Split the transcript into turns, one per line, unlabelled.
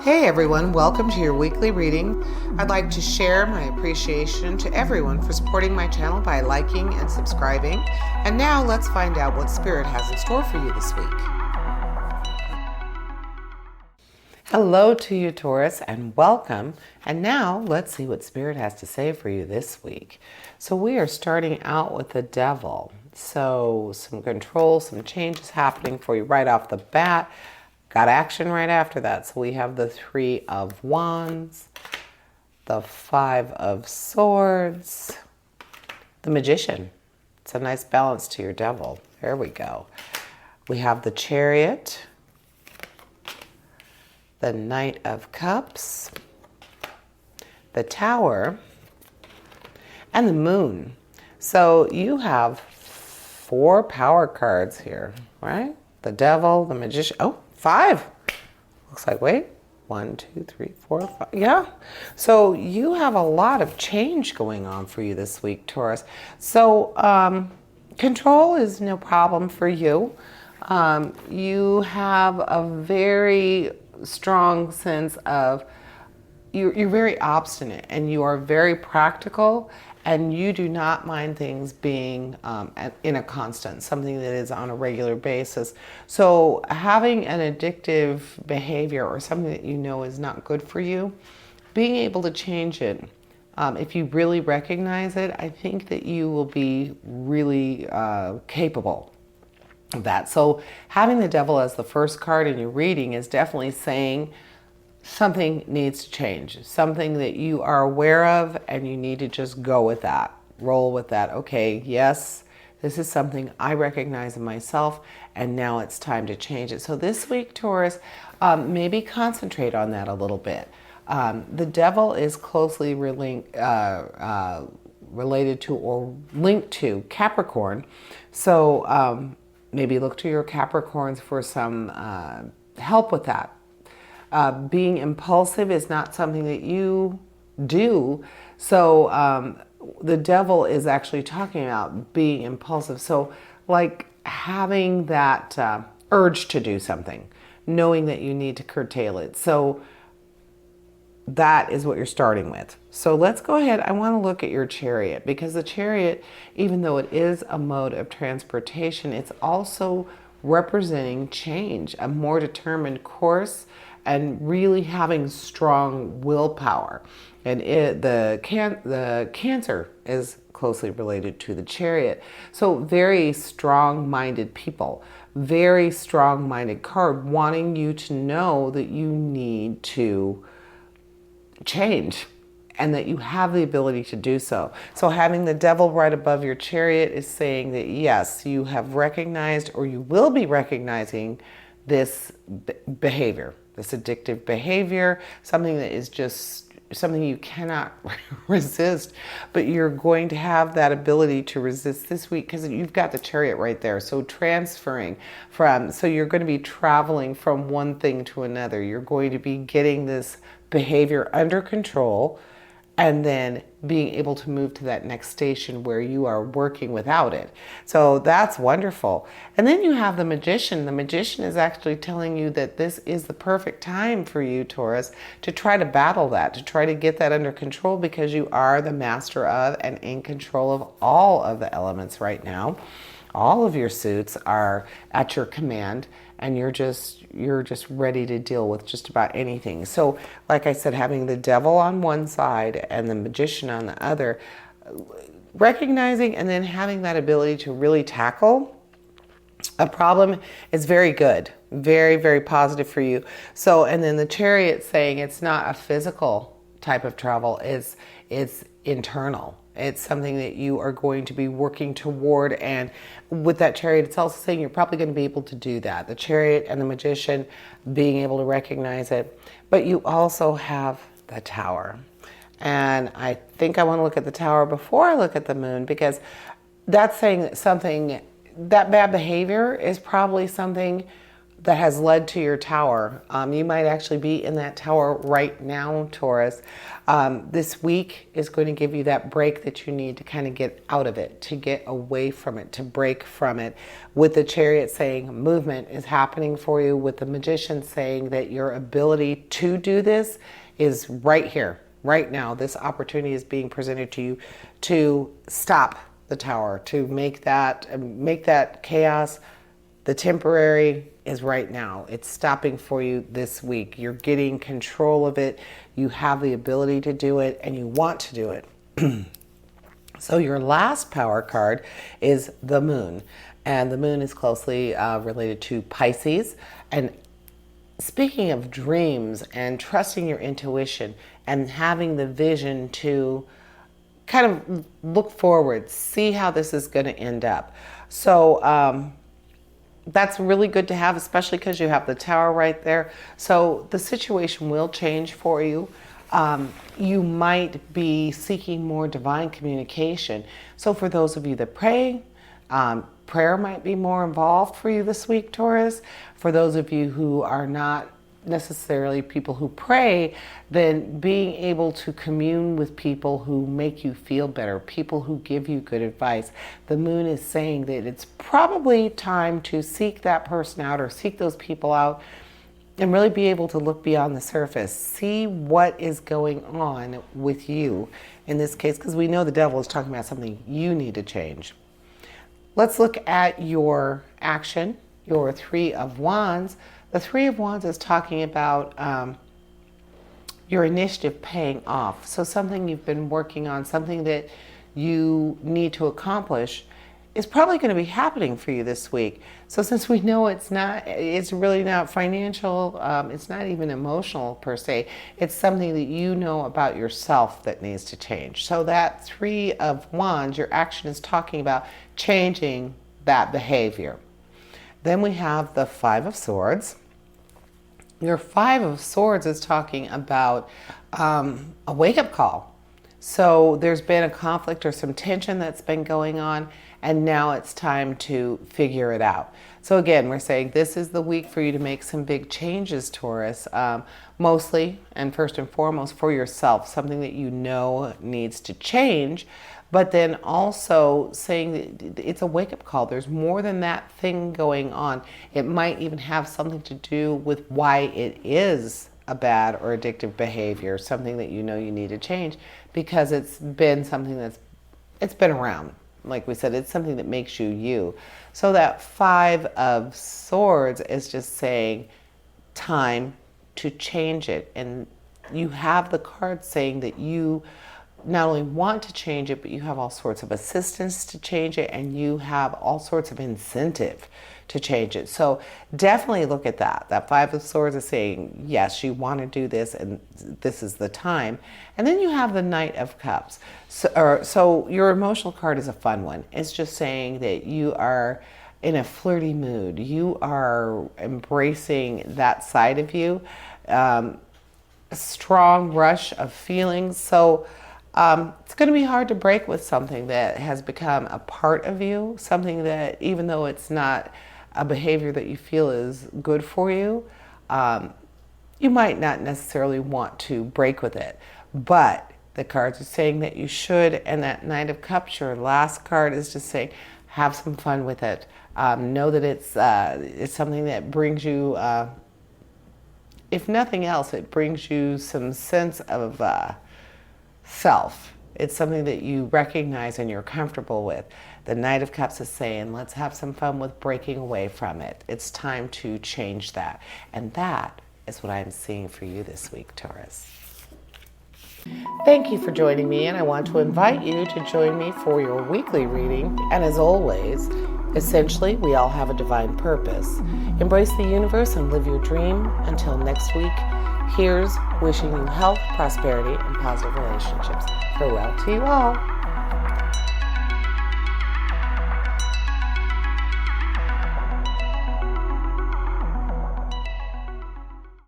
Hey everyone, welcome to your weekly reading. I'd like to share my appreciation to everyone for supporting my channel by liking and subscribing. And now let's find out what Spirit has in store for you this week. Hello to you, Taurus, and welcome. And now let's see what Spirit has to say for you this week. So we are starting out with the Devil. So some control, some changes happening for you right off the bat. Got action right after that. So we have the Three of Wands, the Five of Swords, the Magician. It's a nice balance to your Devil. There we go. We have the Chariot, the Knight of Cups, the Tower, and the Moon. So you have 4 power cards here, right? The Devil, the Magician. Oh, 5. Looks like, wait, 1, 2, 3, 4, 5. Yeah. So you have a lot of change going on for you this week, Taurus. So control is no problem for you. You have a very strong sense of, you're very obstinate and you are very practical, and you do not mind things being in a constant, something that is on a regular basis. So having an addictive behavior or something that you know is not good for you, being able to change it, if you really recognize it, I think that you will be really capable of that. So having the Devil as the first card in your reading is definitely saying something needs to change, something that you are aware of, and you need to just go with that, roll with that. Okay, yes, this is something I recognize in myself, and now it's time to change it. So this week, Taurus, maybe concentrate on that a little bit. The Devil is closely related to or linked to Capricorn. So maybe look to your Capricorns for some help with that. Being impulsive is not something that you do. So the Devil is actually talking about being impulsive. So like having that urge to do something, knowing that you need to curtail it. So that is what you're starting with. So let's go ahead. I want to look at your Chariot, because the Chariot, even though it is a mode of transportation, it's also representing change, a more determined course, and really having strong willpower. And the Cancer is closely related to the Chariot. So very strong-minded people, very strong-minded card, wanting you to know that you need to change and that you have the ability to do so. So having the Devil right above your Chariot is saying that yes, you have recognized, or you will be recognizing, this behavior, this addictive behavior, something that is just something you cannot resist, but you're going to have that ability to resist this week because you've got the Chariot right there. So transferring from, so you're going to be traveling from one thing to another. You're going to be getting this behavior under control, and then being able to move to that next station where you are working without it. So that's wonderful. And then you have the Magician. The Magician is actually telling you that this is the perfect time for you, Taurus, to try to battle that, to try to get that under control, because you are the master of and in control of all of the elements right now. All of your suits are at your command, and you're just ready to deal with just about anything. So like I said, having the Devil on one side and the Magician on the other, recognizing and then having that ability to really tackle a problem is very good, very, very positive for you. So, and then the Chariot saying it's not a physical type of travel, it's internal. It's something that you are going to be working toward. And with that Chariot, it's also saying you're probably going to be able to do that. The Chariot and the Magician, being able to recognize it. But you also have the Tower. And I think I want to look at the Tower before I look at the Moon, because that's saying that something, that bad behavior is probably something that has led to your tower. You might actually be in that tower right now, Taurus. This week is going to give you that break that you need to kind of get out of it, to get away from it, to break from it. With the Chariot saying movement is happening for you, with the Magician saying that your ability to do this is right here, right now. This opportunity is being presented to you to stop the tower, to make that chaos. The temporary is right now. It's stopping for you this week. You're getting control of it. You have the ability to do it, and you want to do it. So your last power card is the Moon. And the Moon is closely related to Pisces. And speaking of dreams and trusting your intuition and having the vision to kind of look forward, see how this is going to end up. So, that's really good to have, especially because you have the tower right there. So the situation will change for you. You might be seeking more divine communication. So for those of you that pray, prayer might be more involved for you this week, Taurus. For those of you who are not necessarily people who pray, then being able to commune with people who make you feel better, people who give you good advice. The Moon is saying that it's probably time to seek that person out or seek those people out and really be able to look beyond the surface, see what is going on with you in this case, because we know the devil is talking about something you need to change. Let's look at your action, your Three of Wands. The Three of Wands is talking about your initiative paying off. So something you've been working on, something that you need to accomplish is probably going to be happening for you this week. So since we know it's really not financial, it's not even emotional per se, it's something that you know about yourself that needs to change. So that Three of Wands, your action is talking about changing that behavior. Then we have the Five of Swords. Your Five of Swords is talking about a wake-up call. So there's been a conflict or some tension that's been going on, and now it's time to figure it out. So again, we're saying this is the week for you to make some big changes, Taurus, mostly and first and foremost for yourself, something that you know needs to change. But then also saying that it's a wake-up call. There's more than that thing going on. It might even have something to do with why it is a bad or addictive behavior, something that you know you need to change, because it's been something it's been around. Like we said, it's something that makes you you. So that Five of Swords is just saying time to change it. And you have the card saying that you not only want to change it, but you have all sorts of assistance to change it, and you have all sorts of incentive to change it. So definitely look at that. That Five of Swords is saying, yes, you want to do this, and this is the time. And then you have the Knight of Cups. So your emotional card is a fun one. It's just saying that you are in a flirty mood. You are embracing that side of you. A strong rush of feelings. So it's going to be hard to break with something that has become a part of you, something that even though it's not a behavior that you feel is good for you, you might not necessarily want to break with it. But the cards are saying that you should, and that Knight of Cups, your last card, is just saying have some fun with it. Know that it's something that brings you, if nothing else, it brings you some sense of self. It's something that you recognize and you're comfortable with. The Knight of Cups is saying, let's have some fun with breaking away from it. It's time to change that. And that is what I'm seeing for you this week, Taurus. Thank you for joining me, and I want to invite you to join me for your weekly reading. And as always, essentially, we all have a divine purpose. Embrace the universe and live your dream. Until next week, here's wishing you health, prosperity, and positive relationships. Farewell to you all.